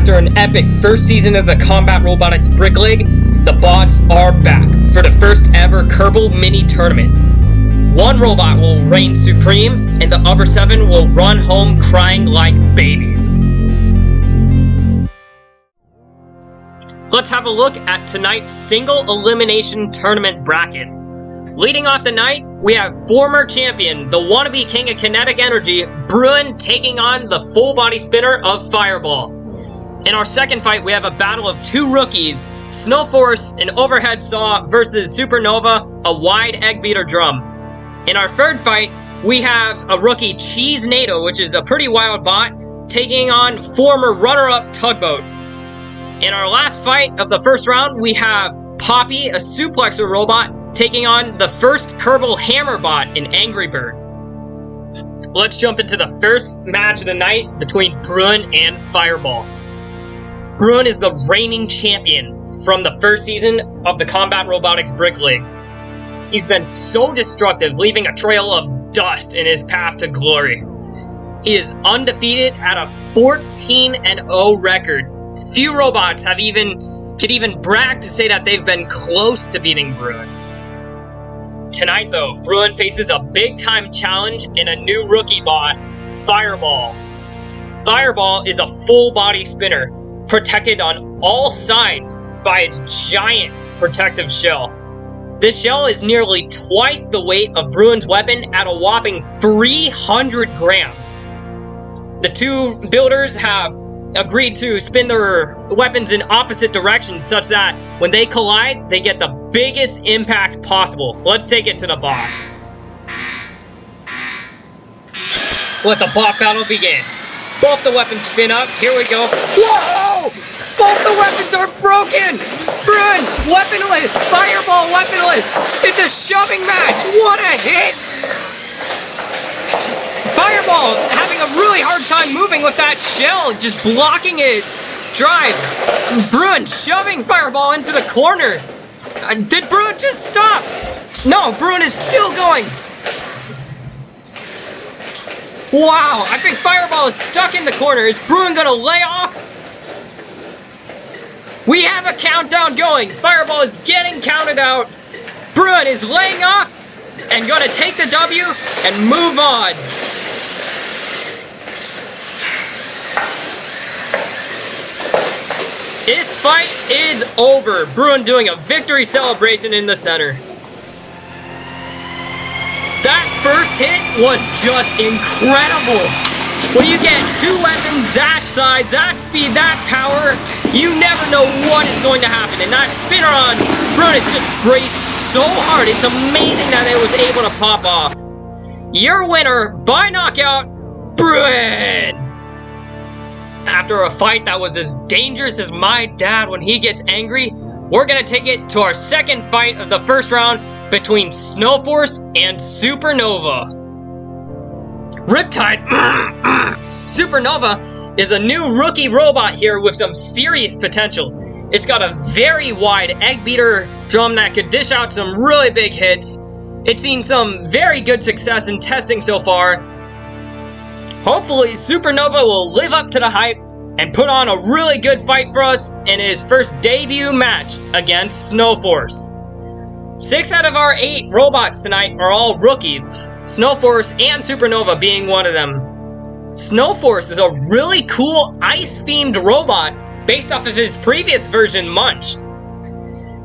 After an epic first season of the Combat Robotics Brick League, the bots are back for the first ever Kerbal mini tournament. One robot will reign supreme, and the other 7 will run home crying like babies. Let's have a look at tonight's single elimination tournament bracket. Leading off the night, we have former champion, the wannabe king of kinetic energy, Bruin, taking on the full body spinner of Fireball. In our second fight, we have a battle of 2 rookies, Snowforce, an overhead saw, versus Supernova, a wide egg beater drum. In our third fight, we have a rookie Cheese NATO, which is a pretty wild bot, taking on former runner-up Tugboat. In our last fight of the first round, we have Poppy, a suplexer robot, taking on the first Kerbal hammer bot, an Angry Bird. Let's jump into the first match of the night between Bruin and Fireball. Bruin is the reigning champion from the first season of the Combat Robotics Brick League. He's been so destructive, leaving a trail of dust in his path to glory. He is undefeated at a 14-0 record. Few robots could even brag to say that they've been close to beating Bruin. Tonight though, Bruin faces a big-time challenge in a new rookie bot, Fireball. Fireball is a full-body spinner, protected on all sides by its giant protective shell. This shell is nearly twice the weight of Bruin's weapon at a whopping 300 grams. The two builders have agreed to spin their weapons in opposite directions such that when they collide, they get the biggest impact possible. Let's take it to the box. Let the bot battle begin. Both the weapons spin up. Here we go. Whoa! Both the weapons are broken! Bruin, weaponless! Fireball, weaponless! It's a shoving match! What a hit! Fireball having a really hard time moving with that shell, just blocking its drive. Bruin shoving Fireball into the corner. Did Bruin just stop? No, Bruin is still going. Wow, I think Fireball is stuck in the corner. Is Bruin gonna lay off? We have a countdown going. Fireball is getting counted out. Bruin is laying off and gonna take the W and move on. This fight is over. Bruin doing a victory celebration in the center. That first hit was just incredible. When you get 2 weapons that size, that speed, that power, you never know what is going to happen. And that spinner on Bruin is just braced so hard. It's amazing that it was able to pop off. Your winner by knockout, Bruin. After a fight that was as dangerous as my dad when he gets angry, we're gonna take it to our second fight of the first round between Snowforce and Supernova. Riptide Supernova is a new rookie robot here with some serious potential. It's got a very wide egg beater drum that could dish out some really big hits. It's seen some very good success in testing so far. Hopefully, Supernova will live up to the hype and put on a really good fight for us in his first debut match against Snowforce. 6 out of our 8 robots tonight are all rookies, Snowforce and Supernova being one of them. Snowforce is a really cool ice-themed robot based off of his previous version, Munch.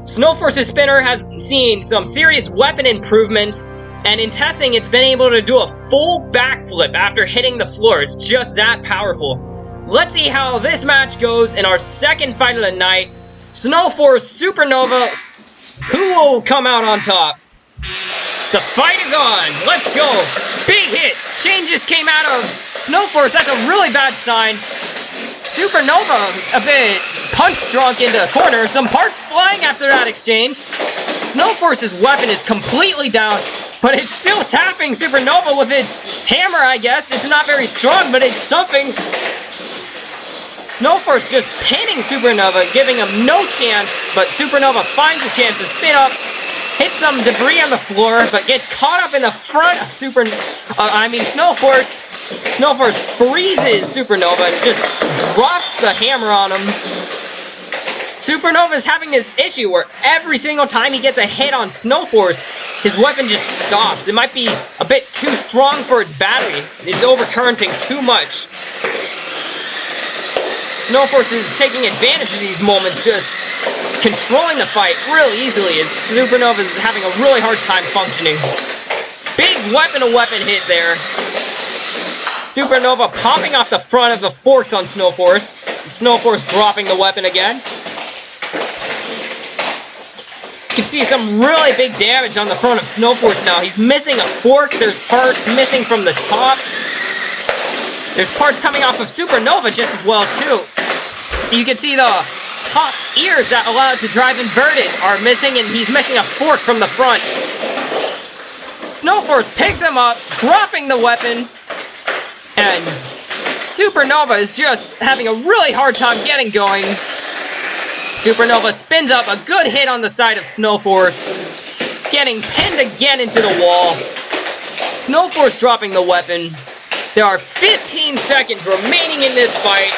Snowforce's spinner has seen some serious weapon improvements, and in testing, it's been able to do a full backflip after hitting the floor. It's just that powerful. Let's see how this match goes in our second fight of the night. Snowforce, Supernova, who will come out on top? The fight is on. Let's go. Big hit. Changes came out of Snowforce. That's a really bad sign. Supernova a bit punch-drunk into the corner. Some parts flying after that exchange. Snowforce's weapon is completely down, but it's still tapping Supernova with its hammer, I guess. It's not very strong, but it's something. Snowforce just pinning Supernova, giving him no chance, but Supernova finds a chance to spin up hits some debris on the floor, but gets caught up in the front of Snowforce. Snowforce freezes Supernova and just drops the hammer on him. Supernova is having this issue where every single time he gets a hit on Snowforce, his weapon just stops. It might be a bit too strong for its battery. It's overcurrenting too much. Snowforce is taking advantage of these moments, just controlling the fight really easily as Supernova is having a really hard time functioning. Big weapon-to-weapon hit there. Supernova popping off the front of the forks on Snowforce. Snowforce dropping the weapon again. You can see some really big damage on the front of Snowforce now. He's missing a fork. There's parts missing from the top. There's parts coming off of Supernova just as well, too. You can see the top ears that allow it to drive inverted are missing, and he's missing a fork from the front. Snowforce picks him up, dropping the weapon, and Supernova is just having a really hard time getting going. Supernova spins up, a good hit on the side of Snowforce, getting pinned again into the wall. Snowforce dropping the weapon. There are 15 seconds remaining in this fight.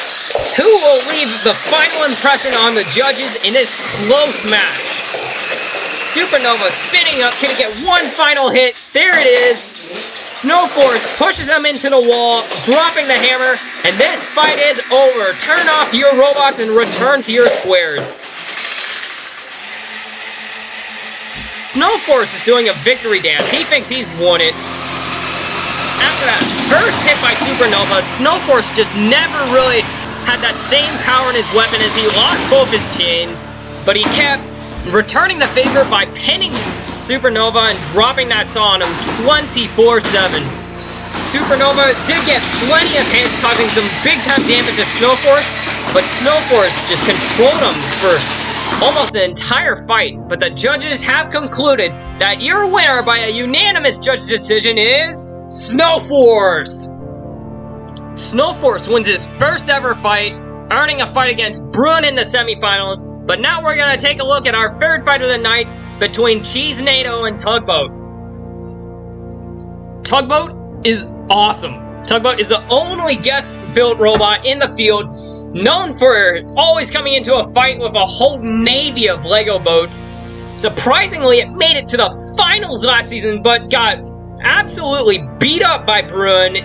Who will leave the final impression on the judges in this close match? Supernova spinning up, can he get one final hit? There it is. Snowforce pushes him into the wall, dropping the hammer, and this fight is over. Turn off your robots and return to your squares. Snowforce is doing a victory dance. He thinks he's won it. After that first hit by Supernova, Snowforce just never really had that same power in his weapon as he lost both his chains, but he kept returning the favor by pinning Supernova and dropping that saw on him 24/7. Supernova did get plenty of hits, causing some big-time damage to Snowforce, but Snowforce just controlled him for almost the entire fight. But the judges have concluded that your winner by a unanimous judge decision is Snowforce! Snowforce wins his first ever fight, earning a fight against Bruin in the semifinals. But now we're going to take a look at our third fight of the night between NATO and Tugboat. Tugboat is awesome. Tugboat is the only guest-built robot in the field, known for always coming into a fight with a whole navy of Lego boats. Surprisingly, it made it to the finals last season, but got absolutely beat up by Bruin.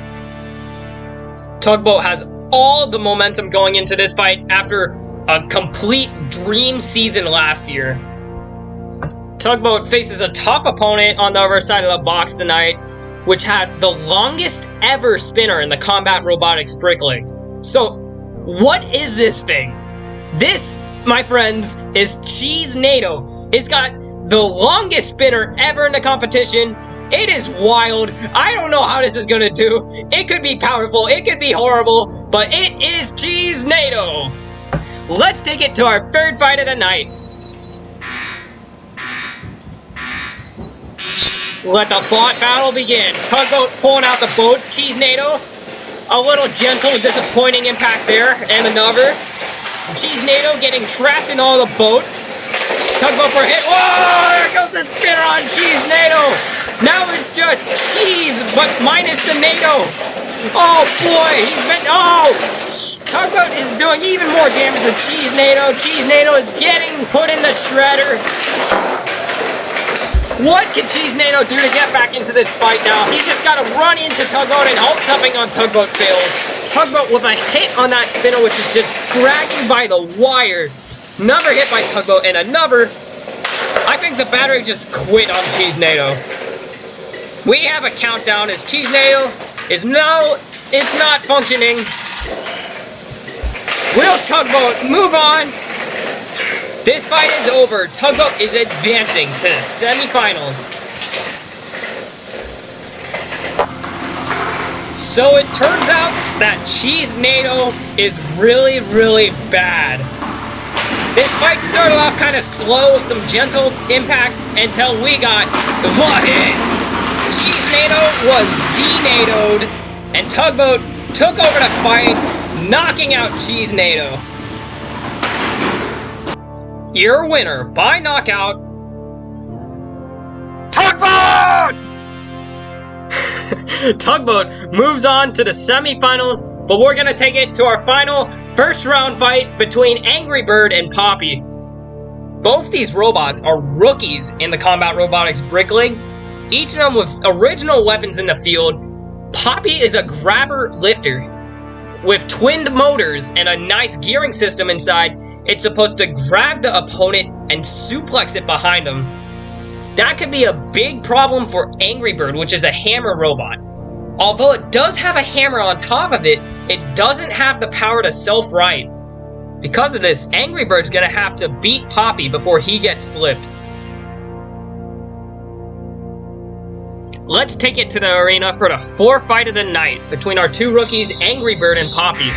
Tugboat has all the momentum going into this fight after a complete dream season last year. Tugboat faces a tough opponent on the other side of the box tonight, which has the longest ever spinner in the Combat Robotics Brick League. So, what is this thing? This, my friends, is NATO. It's got the longest spinner ever in the competition. It is wild. I don't know how this is gonna do. It could be powerful, it could be horrible, but it is NATO. Let's take it to our third fight of the night. Let the bot battle begin. Tugboat pulling out the boats. NATO, a little gentle, disappointing impact there, and another. NATO getting trapped in all the boats. Tugboat for a hit. Whoa! There goes the spinner on NATO. Now it's just cheese, but minus the NATO. Oh boy, he's been. Oh! Tugboat is doing even more damage to NATO. NATO is getting put in the shredder. What can NATO do to get back into this fight now? He's just got to run into Tugboat and hope something on Tugboat fails. Tugboat with a hit on that spinner, which is just dragging by the wire. Another hit by Tugboat and another. I think the battery just quit on NATO. We have a countdown as NATO is it's not functioning. Will Tugboat move on? This fight is over. Tugboat is advancing to the semifinals. So it turns out that NATO is really, really bad. This fight started off kind of slow with some gentle impacts until we got the hit. NATO was de-NATO'd, and Tugboat took over the fight, knocking out NATO. Your winner by knockout, Tugboat! Tugboat moves on to the semifinals, but we're gonna take it to our final first round fight between Angry Bird and Poppy. Both these robots are rookies in the Combat Robotics Brick League, each of them with original weapons in the field. Poppy is a grabber lifter. With twinned motors and a nice gearing system inside, it's supposed to grab the opponent and suplex it behind them. That could be a big problem for Angry Bird, which is a hammer robot. Although it does have a hammer on top of it, it doesn't have the power to self-right. Because of this, Angry Bird's gonna have to beat Poppy before he gets flipped. Let's take it to the arena for the fourth fight of the night between our two rookies, Angry Bird and Poppy.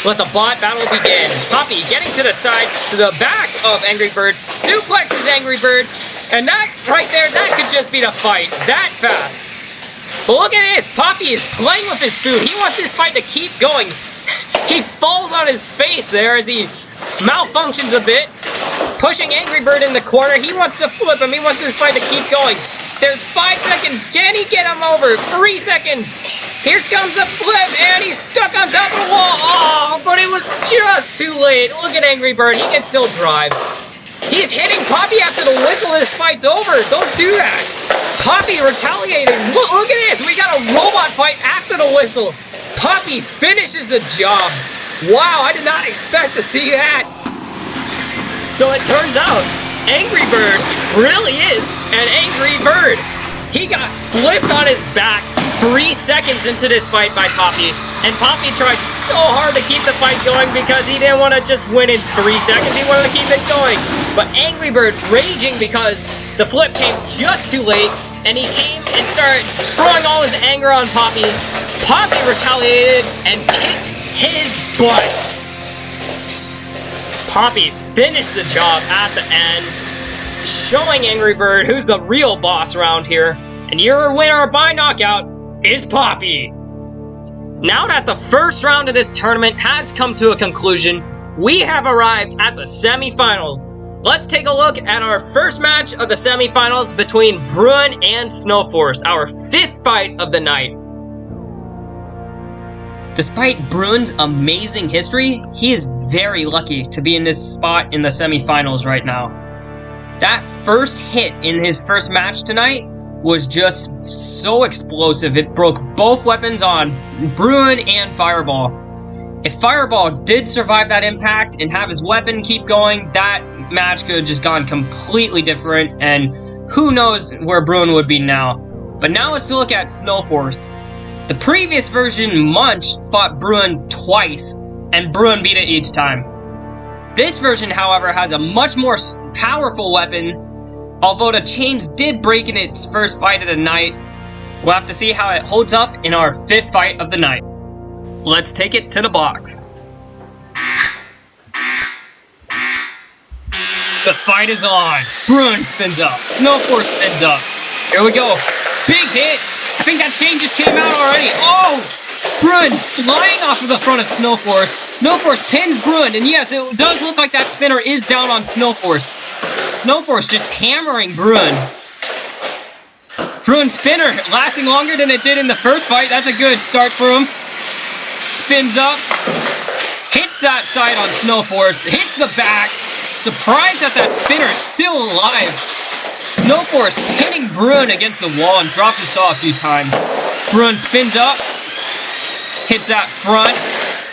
Let the bot battle begin. Poppy getting to the side, to the back of Angry Bird, suplexes Angry Bird, and that right there, that could just be the fight that fast. But look at this, Poppy is playing with his food. He wants this fight to keep going. He falls on his face there as he malfunctions a bit, pushing Angry Bird in the corner. He wants to flip him. He wants this fight to keep going. There's 5 seconds. Can he get him over? 3 seconds. Here comes a flip, and he's stuck on top of the wall. Oh, but it was just too late. Look at Angry Bird. He can still drive. He's hitting Poppy after the whistle. This fight's over. Don't do that. Poppy retaliated. Look at this. We got a robot fight after the whistle. Poppy finishes the job. Wow, I did not expect to see that. So it turns out, Angry Bird really is an angry bird. He got flipped on his back 3 seconds into this fight by Poppy. And Poppy tried so hard to keep the fight going because he didn't want to just win in 3 seconds. He wanted to keep it going. But Angry Bird raging because the flip came just too late. And he came and started throwing all his anger on Poppy. Poppy retaliated and kicked his butt. Poppy finished the job at the end, showing Angry Bird who's the real boss around here. And your winner by knockout is Poppy. Now that the first round of this tournament has come to a conclusion, we have arrived at the semifinals. Let's take a look at our first match of the semifinals between Bruin and Snowforce, our 5th fight of the night. Despite Bruin's amazing history, he is very lucky to be in this spot in the semifinals right now. That first hit in his first match tonight was just so explosive. It broke both weapons on Bruin and Fireball. If Fireball did survive that impact and have his weapon keep going, that match could have just gone completely different, and who knows where Bruin would be now. But now let's look at Snowforce. The previous version, Munch, fought Bruin twice, and Bruin beat it each time. This version, however, has a much more powerful weapon, although the chains did break in its first fight of the night. We'll have to see how it holds up in our 5th fight of the night. Let's take it to the box. The fight is on. Bruin spins up. Snowforce spins up. Here we go. Big hit. I think that chain just came out already. Oh! Bruin flying off of the front of Snowforce. Snowforce pins Bruin, and yes, it does look like that spinner is down on Snowforce. Snowforce just hammering Bruin. Bruin spinner lasting longer than it did in the first fight. That's a good start for him. Spins up, hits that side on Snowforce, hits the back. Surprised that that spinner is still alive. Snowforce hitting Bruin against the wall and drops his saw a few times. Bruin spins up, hits that front,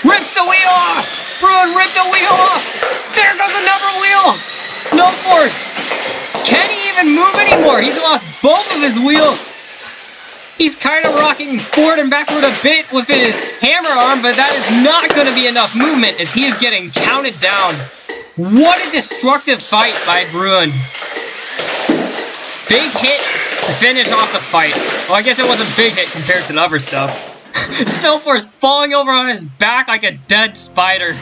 rips the wheel off. Bruin ripped the wheel off. There goes another wheel. Snowforce, can he even move anymore? He's lost both of his wheels. He's kind of rocking forward and backward a bit with his hammer arm, but that is not going to be enough movement as he is getting counted down. What a destructive fight by Bruin. Big hit to finish off the fight. Well, I guess it wasn't a big hit compared to the other stuff. Snowforce falling over on his back like a dead spider.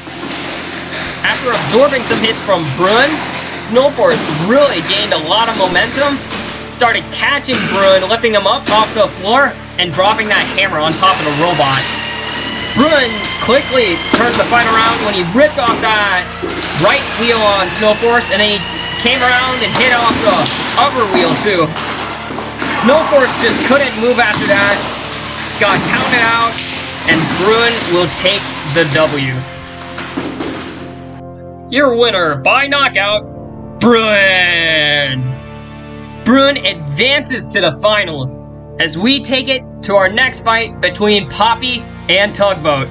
After absorbing some hits from Bruin, Snowforce really gained a lot of momentum, started catching Bruin, lifting him up off the floor, and dropping that hammer on top of the robot. Bruin quickly turned the fight around when he ripped off that right wheel on Snowforce, and then he came around and hit off the upper wheel too. Snowforce just couldn't move after that. Got counted out, and Bruin will take the W. Your winner by knockout, Bruin. Bruin advances to the finals as we take it to our next fight between Poppy and Tugboat.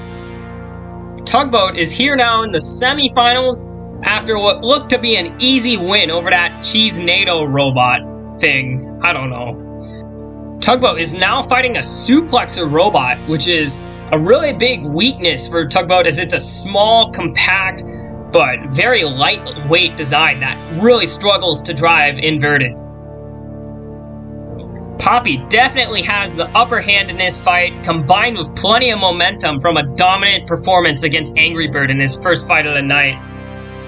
Tugboat is here now in the semifinals after what looked to be an easy win over that cheese NATO robot thing. I don't know. Tugboat is now fighting a suplexer robot, which is a really big weakness for Tugboat as it's a small, compact, but very lightweight design that really struggles to drive inverted. Poppy definitely has the upper hand in this fight, combined with plenty of momentum from a dominant performance against Angry Bird in his first fight of the night.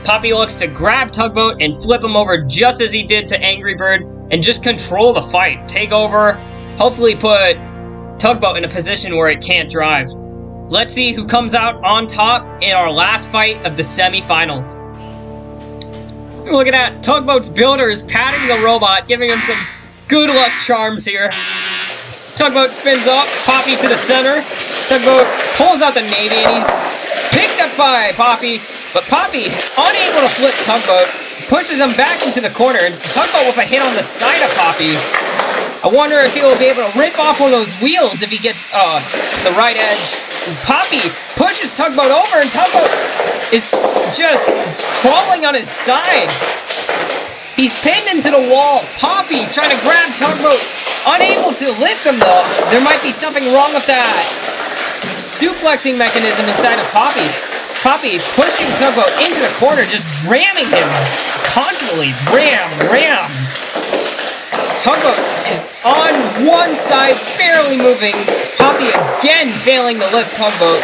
Poppy looks to grab Tugboat and flip him over just as he did to Angry Bird and just control the fight, take over, hopefully put Tugboat in a position where it can't drive. Let's see who comes out on top in our last fight of the semifinals. Look at that, Tugboat's builder is patting the robot, giving him some good luck charms here. Tugboat spins up, Poppy to the center. Tugboat pulls out the Navy and he's picked up by Poppy. But Poppy, unable to flip Tugboat, pushes him back into the corner. And Tugboat with a hit on the side of Poppy. I wonder if he'll be able to rip off one of those wheels if he gets the right edge. Poppy pushes Tugboat over and Tugboat is just crawling on his side. He's pinned into the wall. Poppy trying to grab Tugboat. Unable to lift him though. There might be something wrong with that suplexing mechanism inside of Poppy. Poppy pushing Tugboat into the corner, just ramming him constantly. Ram. Tugboat is on one side, barely moving. Poppy again failing to lift Tugboat.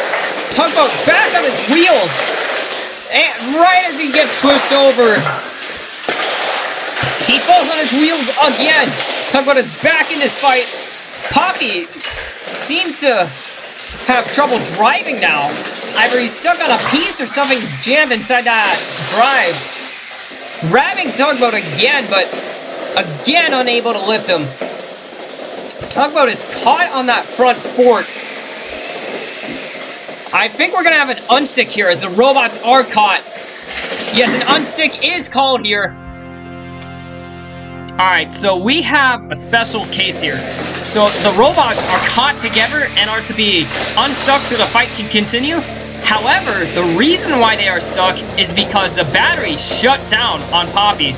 Tugboat back on his wheels. And right as he gets pushed over, he falls on his wheels again. Tugboat is back in this fight. Poppy seems to have trouble driving now. Either he's stuck on a piece or something's jammed inside that drive. Grabbing Tugboat again, but again unable to lift him. Tugboat is caught on that front fork. I think we're going to have an unstick here as the robots are caught. Yes, an unstick is called here. Alright, so we have a special case here. So the robots are caught together and are to be unstuck so the fight can continue. However, the reason why they are stuck is because the battery shut down on Poppy.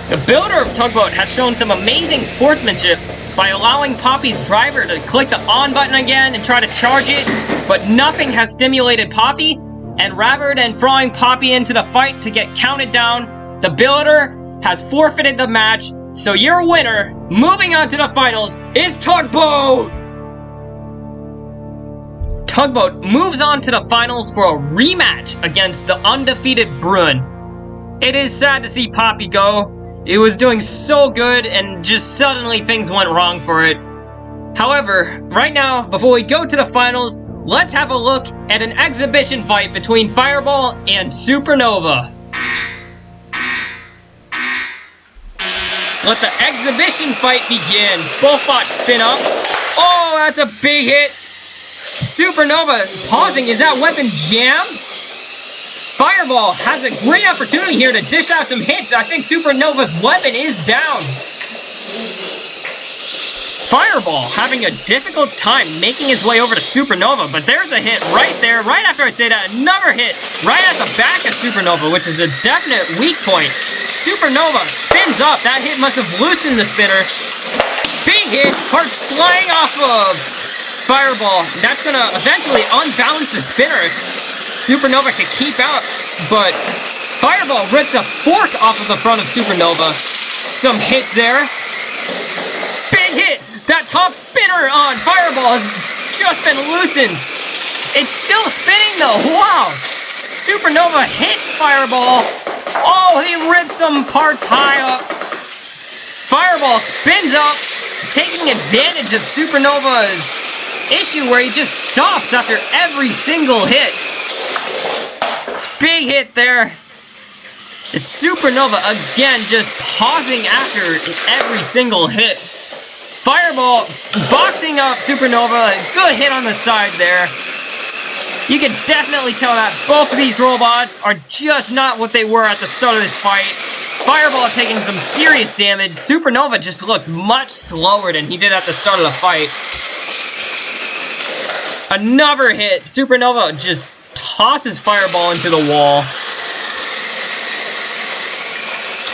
The builder of Tugboat has shown some amazing sportsmanship by allowing Poppy's driver to click the on button again and try to charge it, but nothing has stimulated Poppy, and rather than throwing Poppy into the fight to get counted down, the builder has forfeited the match, so your winner, moving on to the finals, is Tugboat! Tugboat moves on to the finals for a rematch against the undefeated Bruin. It is sad to see Poppy go. It was doing so good and just suddenly things went wrong for it. However, right now, before we go to the finals, let's have a look at an exhibition fight between Fireball and Supernova. Let the exhibition fight begin. Both bots spin up. Oh, that's a big hit. Supernova pausing. Is that weapon jammed? Fireball has a great opportunity here to dish out some hits. I think Supernova's weapon is down. Fireball having a difficult time making his way over to Supernova, but there's a hit right there, right after I say that, another hit right at the back of Supernova, which is a definite weak point. Supernova spins up. That hit must have loosened the spinner. Big hit, parts flying off of Fireball. That's going to eventually unbalance the spinner. Supernova can keep out, but Fireball rips a fork off of the front of Supernova. Some hits there. Big hit! That top spinner on Fireball has just been loosened. It's still spinning though, wow! Supernova hits Fireball. Oh, he rips some parts high up. Fireball spins up, taking advantage of Supernova's issue where he just stops after every single hit. Big hit there. Supernova again just pausing after every single hit. Fireball boxing up Supernova. Good hit on the side there. You can definitely tell that both of these robots are just not what they were at the start of this fight. Fireball taking some serious damage. Supernova just looks much slower than he did at the start of the fight. Another hit. Supernova just tosses Fireball into the wall.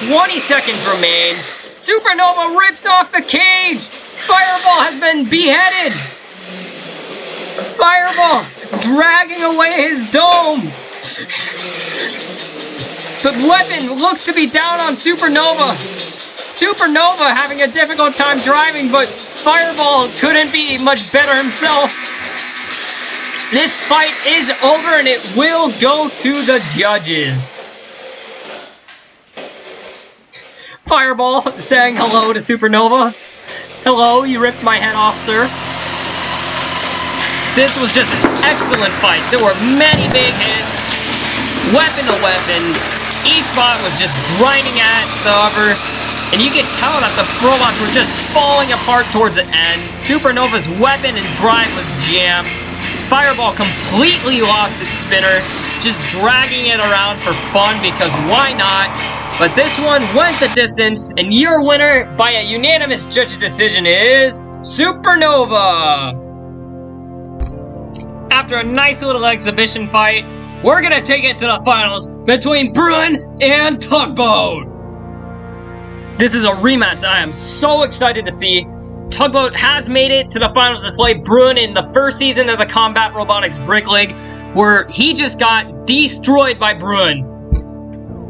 20 seconds remain. Supernova rips off the cage. Fireball has been beheaded. Fireball dragging away his dome. The weapon looks to be down on Supernova. Supernova having a difficult time driving, but Fireball couldn't be much better himself. This fight is over and it will go to the judges. Fireball saying hello to Supernova. Hello, you ripped my head off, sir. This was just an excellent fight. There were many big hits, weapon to weapon. Each bot was just grinding at the other, and you could tell that the robots were just falling apart towards the end. Supernova's weapon and drive was jammed. Fireball completely lost its spinner, just dragging it around for fun because why not? But this one went the distance, and your winner by a unanimous judge decision is Supernova. After a nice little exhibition fight, we're gonna take it to the finals between Bruin and Tugboat. This is a rematch I am so excited to see. Tugboat has made it to the finals to play Bruin in the first season of the Combat Robotics Brick League, where he just got destroyed by Bruin.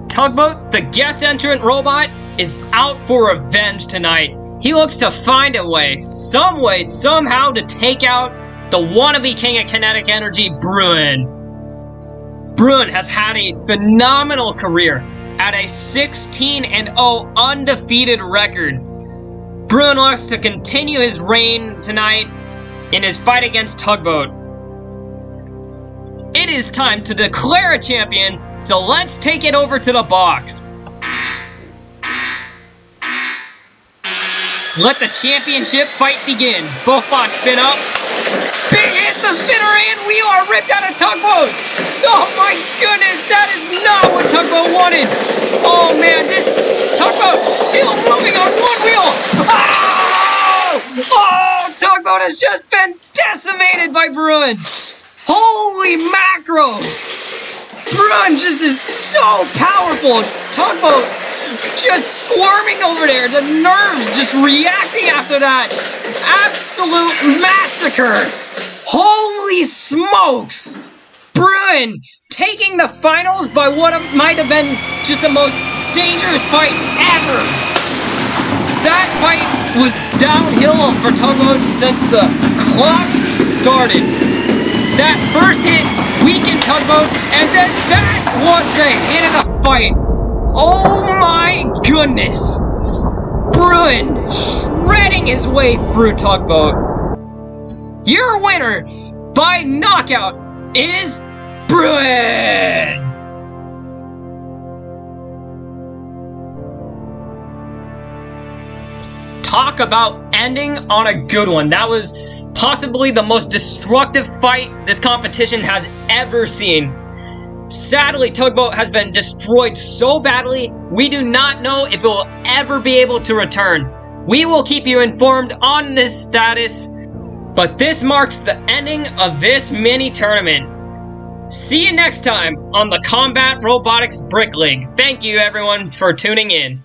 Tugboat, the guest entrant robot, is out for revenge tonight. He looks to find a way, somehow to take out the wannabe king of kinetic energy, Bruin. Bruin has had a phenomenal career at a 16-0 undefeated record. Bruin wants to continue his reign tonight in his fight against Tugboat. It is time to declare a champion, so let's take it over to the box. Let the championship fight begin. Both bots spin up. Big hit the spinner and we are ripped out of Tugboat. Oh my goodness, that is not what Tugboat wanted. Oh man, this Tugboat still moving on one wheel. Oh, Tugboat has just been decimated by Bruin. Holy macro. Bruin just is so powerful. Tugboat just squirming over there. The nerves just reacting after that. Absolute massacre. Holy smokes. Bruin taking the finals by what might have been just the most dangerous fight ever. That fight was downhill for Tugboat since the clock started. That first hit weakened Tugboat, and then that was the hit of the fight. Oh my goodness. Bruin shredding his way through Tugboat. Your winner by knockout is Bruin. Talk about ending on a good one. That was possibly the most destructive fight this competition has ever seen. Sadly, Tugboat has been destroyed so badly, we do not know if it will ever be able to return. We will keep you informed on this status, but this marks the ending of this mini tournament. See you next time on the Combat Robotics Brick League. Thank you everyone for tuning in.